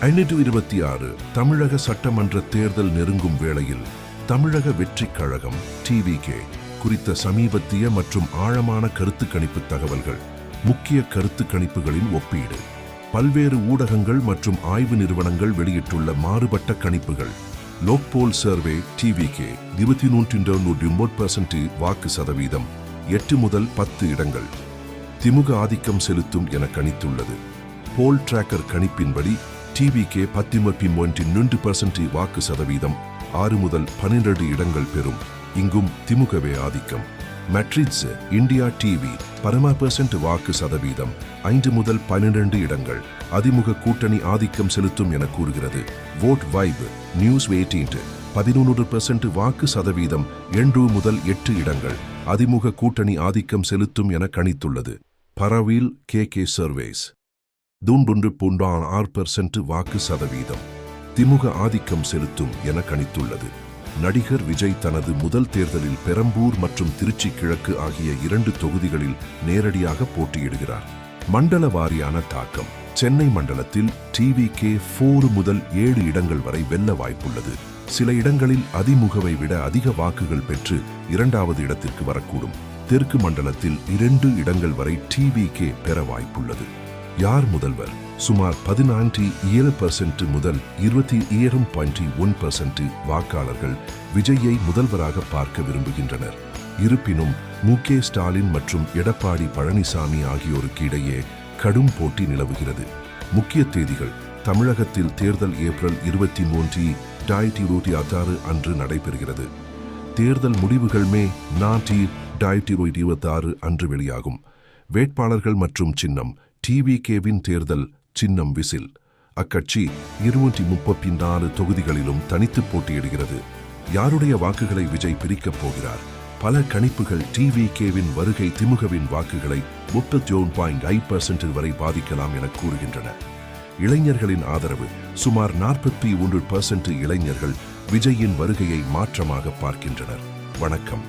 526 தமிழக சட்டமன்ற தேர்தல் நெருங்கும் வேளையில் தமிழக வெற்றிக் கழகம் டிவிகே குறித்த சமீபத்திய மற்றும் ஆழமான கருத்து கணிப்பு தகவல்கள். முக்கிய கருத்து கணிப்புகளின் ஒப்பீடு. பல்வேறு ஊடகங்கள் மற்றும் ஆய்வு நிறுவனங்கள் வெளியிட்டுள்ள மாறுபட்ட கணிப்புகள். லோக்போல் சர்வே டிவிகே 23.9% வாக்கு சதவீதம், 8 முதல் 10 இடங்கள். திமுக ஆதிக்கம் செலுத்தும் என கணித்துள்ளது. போல் டிராக்கர் கணிப்பின்படி டிவிகே 10.9% வாக்கு சதவீதம், 6 முதல் 12 இடங்கள் பெறும். இங்கும் திமுகவே ஆதிக்கம். மேட்ரிட்ஸ் இந்தியா டிவி 10% வாக்கு சதவீதம், 5 முதல் 12 இடங்கள். அதிமுக கூட்டணி ஆதிக்கம் செலுத்தும் என கூறுகிறது. வோட் வைப் நியூஸ் 18 11% வாக்கு சதவீதம், 7 முதல் 8 இடங்கள். அதிமுக கூட்டணி ஆதிக்கம் செலுத்தும் என கணித்துள்ளது. பரவில் கே சர்வேஸ் 3.6% வாக்கு சதவீதம், திமுக ஆதிக்கம் செலுத்தும் என கணித்துள்ளது. நடிகர் விஜய் தனது முதல் தேர்தலில் பெரம்பூர் மற்றும் திருச்சி கிழக்கு ஆகிய 2 தொகுதிகளில் நேரடியாக போட்டியிடுகிறார். மண்டல வாரியான தாக்கம். சென்னை மண்டலத்தில் டிவிகே 4 முதல் 7 இடங்கள் வரை வெல்ல வாய்ப்புள்ளது. சில இடங்களில் அதிமுகவை விட அதிக வாக்குகள் பெற்று 2வது இடத்திற்கு வரக்கூடும். தெற்கு மண்டலத்தில் 2 இடங்கள் வரை டிவிகே பெற வாய்ப்புள்ளது. யார் முதல்வர்? சுமார் 17% முதல் 27.1% வாக்காளர்கள் விஜயை முதல்வராக பார்க்க விரும்புகின்றனர். இருப்பினும் மு.க. ஸ்டாலின் மற்றும் எடப்பாடி பழனிசாமி ஆகியோருக்கு இடையே கடும் போட்டி நிலவுகிறது. முக்கிய தேதிகள். தமிழகத்தில் தேர்தல் ஏப்ரல் 23, 2026 அன்று நடைபெறுகிறது. தேர்தல் முடிவுகள் மே 4, 2026 அன்று வெளியாகும். வேட்பாளர்கள் மற்றும் சின்னம். டிவிகேவின் தேர்தல் சின்னம் விசில். அக்கட்சி 234 தொகுதிகளிலும் தனித்து போட்டியிடுகிறது. யாருடைய வாக்குகளை விஜய் பிரிக்கப் போகிறார்? பல கணிப்புகள் டிவிகேவின் வருகை திமுகவின் வாக்குகளை 31.5% வரை பாதிக்கலாம் என கூறுகின்றன. இளைஞர்களின் ஆதரவு. சுமார் 41% இளைஞர்கள் விஜயின் வருகையை மாற்றமாக பார்க்கின்றனர். வணக்கம்.